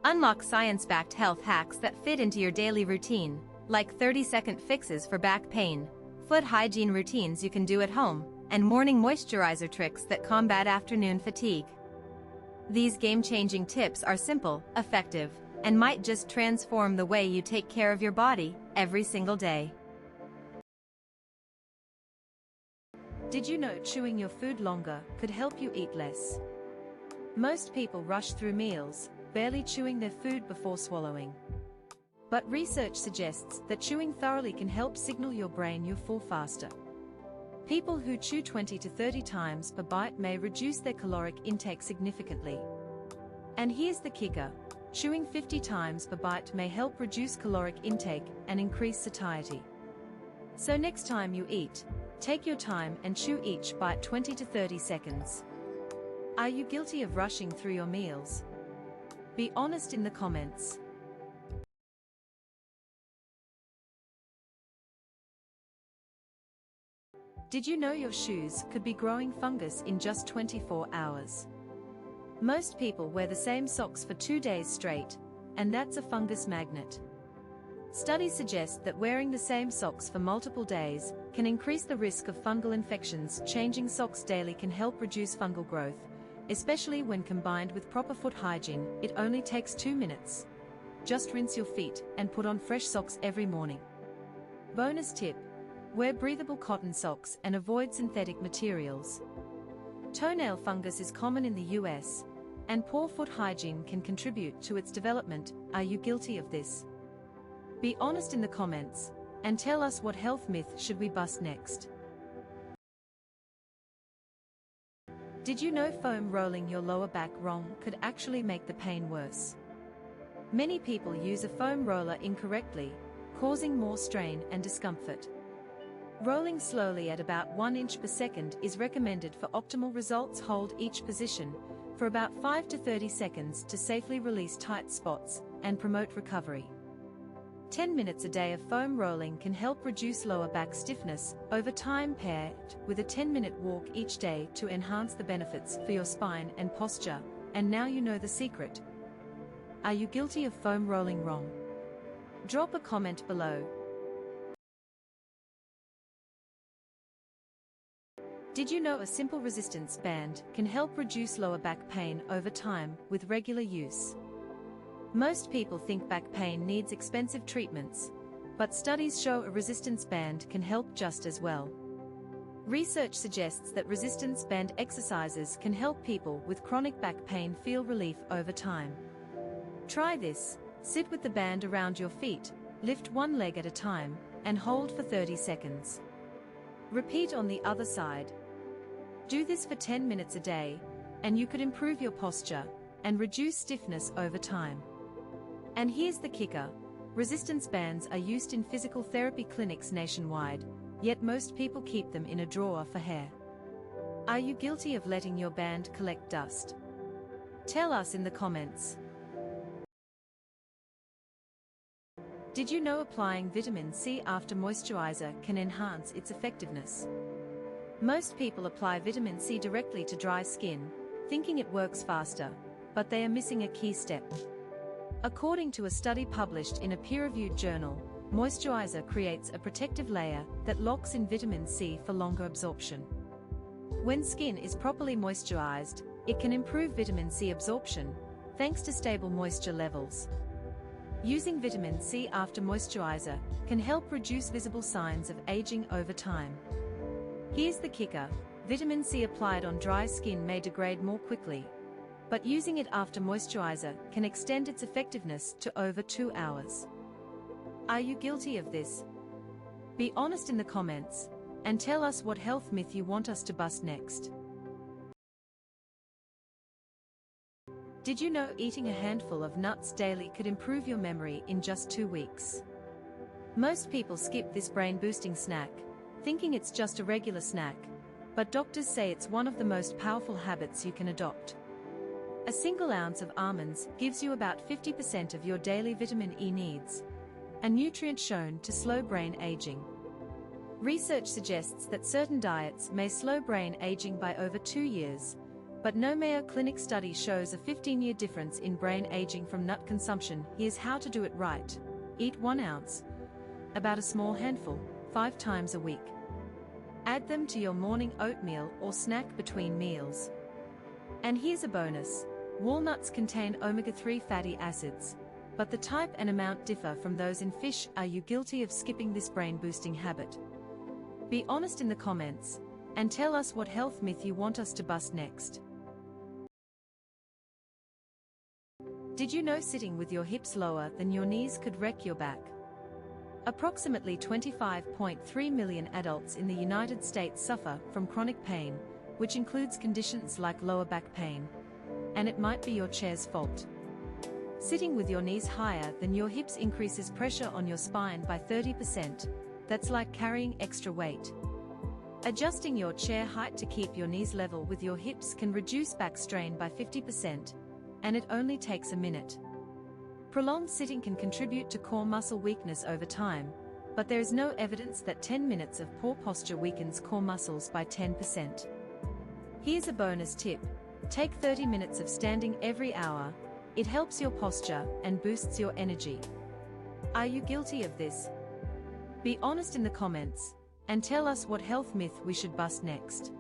Unlock science-backed health hacks that fit into your daily routine, like 30-second fixes for back pain, foot hygiene routines you can do at home, and morning moisturizer tricks that combat afternoon fatigue. These game-changing tips are simple, effective, and might just transform the way you take care of your body every single day. Did you know chewing your food longer could help you eat less? Most people rush through meals, barely chewing their food before swallowing. But research suggests that chewing thoroughly can help signal your brain you're full faster. People who chew 20 to 30 times per bite may reduce their caloric intake significantly. And here's the kicker: chewing 50 times per bite may help reduce caloric intake and increase satiety. So next time you eat, take your time and chew each bite 20 to 30 seconds. Are you guilty of rushing through your meals? Be honest in the comments. Did you know your shoes could be growing fungus in just 24 hours? Most people wear the same socks for 2 days straight, and that's a fungus magnet. Studies suggest that wearing the same socks for multiple days can increase the risk of fungal infections. Changing socks daily can help reduce fungal growth, especially when combined with proper foot hygiene. It only takes 2 minutes. Just rinse your feet and put on fresh socks every morning. Bonus tip: wear breathable cotton socks and avoid synthetic materials. Toenail fungus is common in the US, and poor foot hygiene can contribute to its development. Are you guilty of this? Be honest in the comments, and tell us what health myth should we bust next. Did you know foam rolling your lower back wrong could actually make the pain worse? Many people use a foam roller incorrectly, causing more strain and discomfort. Rolling slowly at about 1 inch per second is recommended for optimal results. Hold each position for about 5 to 30 seconds to safely release tight spots and promote recovery. 10 minutes a day of foam rolling can help reduce lower back stiffness over time. Pair it with a 10-minute walk each day to enhance the benefits for your spine and posture. And now you know the secret. Are you guilty of foam rolling wrong? Drop a comment below. Did you know a simple resistance band can help reduce lower back pain over time with regular use? Most people think back pain needs expensive treatments, but studies show a resistance band can help just as well. Research suggests that resistance band exercises can help people with chronic back pain feel relief over time. Try this: sit with the band around your feet, lift one leg at a time, and hold for 30 seconds. Repeat on the other side. Do this for 10 minutes a day, and you could improve your posture and reduce stiffness over time. And here's the kicker: resistance bands are used in physical therapy clinics nationwide, yet most people keep them in a drawer for hair. Are you guilty of letting your band collect dust? Tell us in the comments. Did you know applying vitamin C after moisturizer can enhance its effectiveness? Most people apply vitamin C directly to dry skin, thinking it works faster, but they are missing a key step. According to a study published in a peer-reviewed journal, moisturizer creates a protective layer that locks in vitamin C for longer absorption. When skin is properly moisturized, it can improve vitamin C absorption, thanks to stable moisture levels. Using vitamin C after moisturizer can help reduce visible signs of aging over time. Here's the kicker: vitamin C applied on dry skin may degrade more quickly, but using it after moisturizer can extend its effectiveness to over 2 hours. Are you guilty of this? Be honest in the comments, and tell us what health myth you want us to bust next. Did you know eating a handful of nuts daily could improve your memory in just 2 weeks? Most people skip this brain-boosting snack, thinking it's just a regular snack, but doctors say it's one of the most powerful habits you can adopt. A single ounce of almonds gives you about 50% of your daily vitamin E needs, a nutrient shown to slow brain aging. Research suggests that certain diets may slow brain aging by over 2 years, But no Mayo Clinic study shows a 15-year difference in brain aging from nut consumption. Here's how to do it right. Eat 1 ounce, about a small handful, 5 times a week. Add them to your morning oatmeal or snack between meals. And here's a bonus. Walnuts contain omega-3 fatty acids, but the type and amount differ from those in fish. Are you guilty of skipping this brain-boosting habit? Be honest in the comments, and tell us what health myth you want us to bust next. Did you know sitting with your hips lower than your knees could wreck your back? Approximately 25.3 million adults in the United States suffer from chronic pain, which includes conditions like lower back pain. And it might be your chair's fault. Sitting with your knees higher than your hips increases pressure on your spine by 30%. That's like carrying extra weight. Adjusting your chair height to keep your knees level with your hips can reduce back strain by 50%, and it only takes a minute. Prolonged sitting can contribute to core muscle weakness over time, but there is no evidence that 10 minutes of poor posture weakens core muscles by 10%. Here's a bonus tip. Take 30 minutes of standing every hour. It helps your posture and boosts your energy. Are you guilty of this? Be honest in the comments, and tell us what health myth we should bust next.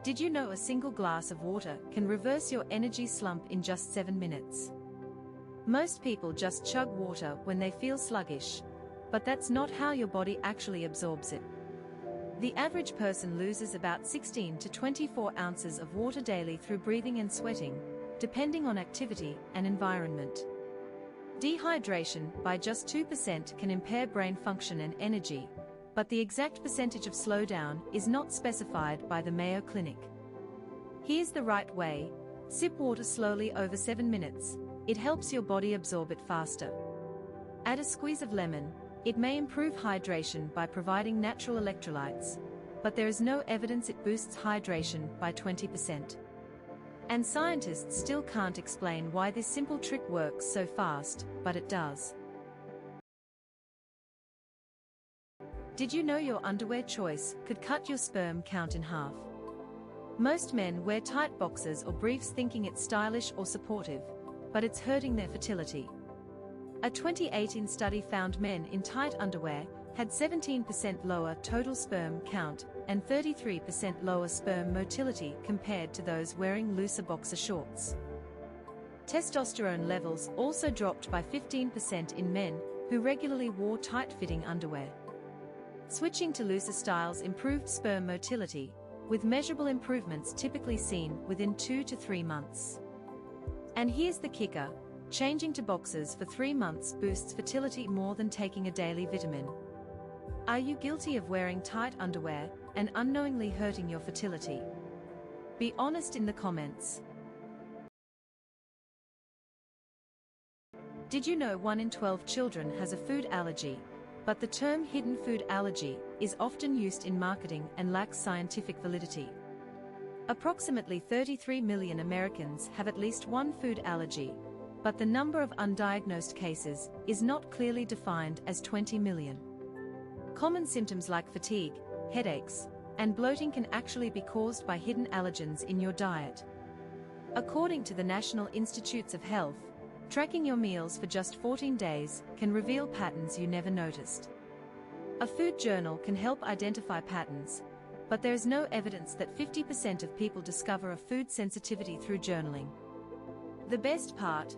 Did you know a single glass of water can reverse your energy slump in just 7 minutes? Most people just chug water when they feel sluggish, but that's not how your body actually absorbs it. The average person loses about 16 to 24 ounces of water daily through breathing and sweating, depending on activity and environment. Dehydration by just 2% can impair brain function and energy, but the exact percentage of slowdown is not specified by the Mayo Clinic. Here's the right way. Sip water slowly over 7 minutes. It helps your body absorb it faster. Add a squeeze of lemon. It may improve hydration by providing natural electrolytes, but there is no evidence it boosts hydration by 20%. And scientists still can't explain why this simple trick works so fast, but it does. Did you know your underwear choice could cut your sperm count in half? Most men wear tight boxers or briefs thinking it's stylish or supportive, but it's hurting their fertility. A 2018 study found men in tight underwear had 17% lower total sperm count and 33% lower sperm motility compared to those wearing looser boxer shorts. Testosterone levels also dropped by 15% in men who regularly wore tight-fitting underwear. Switching to looser styles improved sperm motility, with measurable improvements typically seen within 2 to 3 months. And here's the kicker. Changing to boxers for 3 months boosts fertility more than taking a daily vitamin. Are you guilty of wearing tight underwear and unknowingly hurting your fertility? Be honest in the comments. Did you know 1 in 12 children has a food allergy, but the term hidden food allergy is often used in marketing and lacks scientific validity? Approximately 33 million Americans have at least one food allergy, but the number of undiagnosed cases is not clearly defined as 20 million. Common symptoms like fatigue, headaches, and bloating can actually be caused by hidden allergens in your diet. According to the National Institutes of Health, tracking your meals for just 14 days can reveal patterns you never noticed. A food journal can help identify patterns, but there is no evidence that 50% of people discover a food sensitivity through journaling. The best part?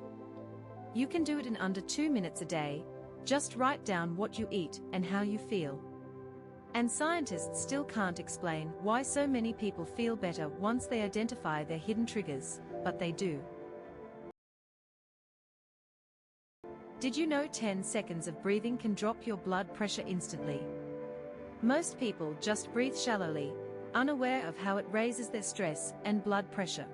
You can do it in under 2 minutes a day. Just write down what you eat and how you feel. And scientists still can't explain why so many people feel better once they identify their hidden triggers, but they do. Did you know 10 seconds of breathing can drop your blood pressure instantly? Most people just breathe shallowly, unaware of how it raises their stress and blood pressure.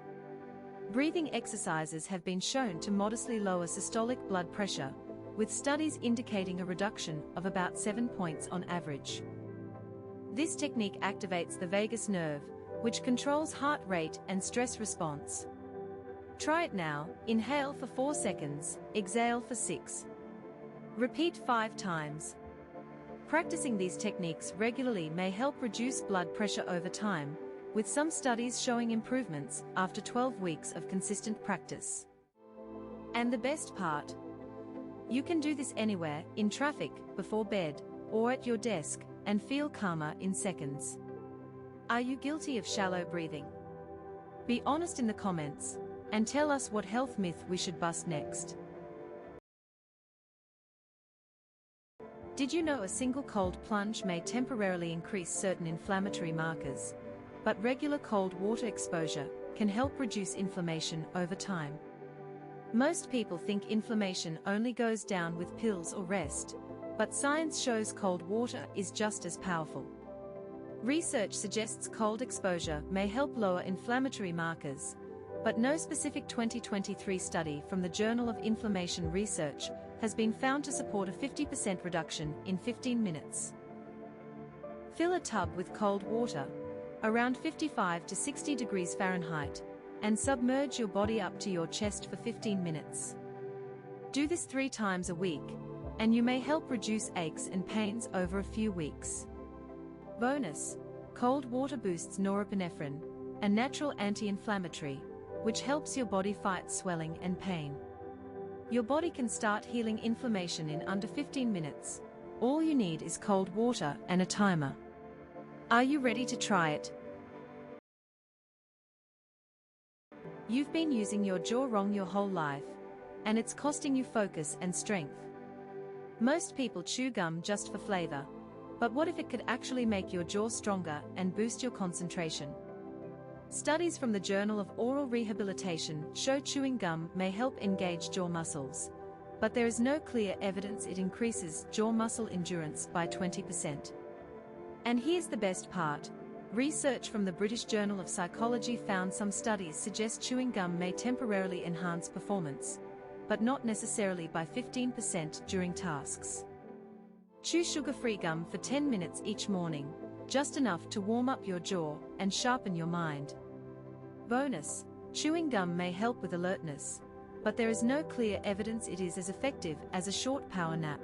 Breathing exercises have been shown to modestly lower systolic blood pressure, with studies indicating a reduction of about 7 points on average. This technique activates the vagus nerve, which controls heart rate and stress response. Try it now. Inhale for 4 seconds, exhale for 6. Repeat 5 times. Practicing these techniques regularly may help reduce blood pressure over time, with some studies showing improvements after 12 weeks of consistent practice. And the best part? You can do this anywhere, in traffic, before bed, or at your desk, and feel calmer in seconds. Are you guilty of shallow breathing? Be honest in the comments, and tell us what health myth we should bust next. Did you know a single cold plunge may temporarily increase certain inflammatory markers, but regular cold water exposure can help reduce inflammation over time? Most people think inflammation only goes down with pills or rest, but science shows cold water is just as powerful. Research suggests cold exposure may help lower inflammatory markers, but no specific 2023 study from the Journal of Inflammation Research has been found to support a 50% reduction in 15 minutes. Fill a tub with cold water, around 55 to 60 degrees Fahrenheit, and submerge your body up to your chest for 15 minutes. Do this 3 times a week, and you may help reduce aches and pains over a few weeks. Bonus: cold water boosts norepinephrine, a natural anti-inflammatory, which helps your body fight swelling and pain. Your body can start healing inflammation in under 15 minutes. All you need is cold water and a timer. Are you ready to try it? You've been using your jaw wrong your whole life, and it's costing you focus and strength. Most people chew gum just for flavor, but what if it could actually make your jaw stronger and boost your concentration? Studies from the Journal of Oral Rehabilitation show chewing gum may help engage jaw muscles, but there is no clear evidence it increases jaw muscle endurance by 20%. And here's the best part: research from the British Journal of Psychology found some studies suggest chewing gum may temporarily enhance performance, but not necessarily by 15% during tasks. Chew sugar-free gum for 10 minutes each morning, just enough to warm up your jaw and sharpen your mind. Bonus: chewing gum may help with alertness, but there is no clear evidence it is as effective as a short power nap.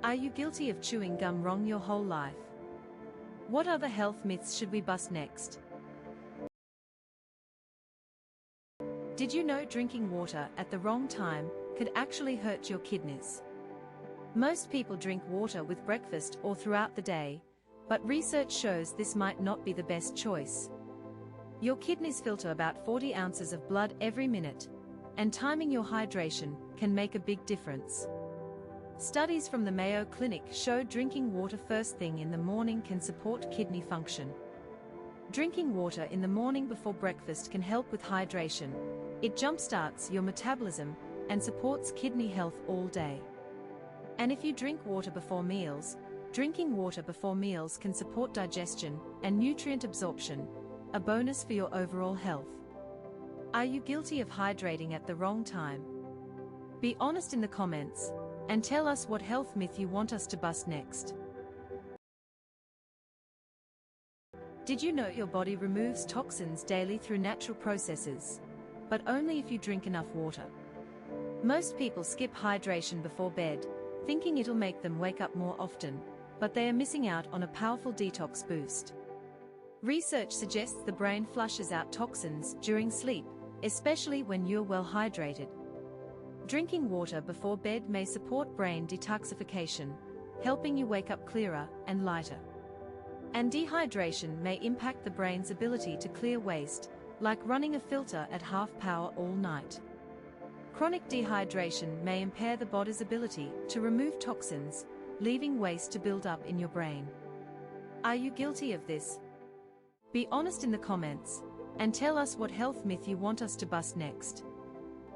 Are you guilty of chewing gum wrong your whole life? What other health myths should we bust next? Did you know drinking water at the wrong time could actually hurt your kidneys? Most people drink water with breakfast or throughout the day, but research shows this might not be the best choice. Your kidneys filter about 40 ounces of blood every minute, and timing your hydration can make a big difference. Studies from the Mayo Clinic show drinking water first thing in the morning can support kidney function. Drinking water in the morning before breakfast can help with hydration. It jumpstarts your metabolism and supports kidney health all day. And if you drink water before meals, drinking water before meals can support digestion and nutrient absorption, a bonus for your overall health. Are you guilty of hydrating at the wrong time? Be honest in the comments, and tell us what health myth you want us to bust next. Did you know your body removes toxins daily through natural processes, but only if you drink enough water? Most people skip hydration before bed, thinking it'll make them wake up more often, but they are missing out on a powerful detox boost. Research suggests the brain flushes out toxins during sleep, especially when you're well hydrated. Drinking water before bed may support brain detoxification, helping you wake up clearer and lighter. And dehydration may impact the brain's ability to clear waste, like running a filter at half power all night. Chronic dehydration may impair the body's ability to remove toxins, leaving waste to build up in your brain. Are you guilty of this? Be honest in the comments, and tell us what health myth you want us to bust next.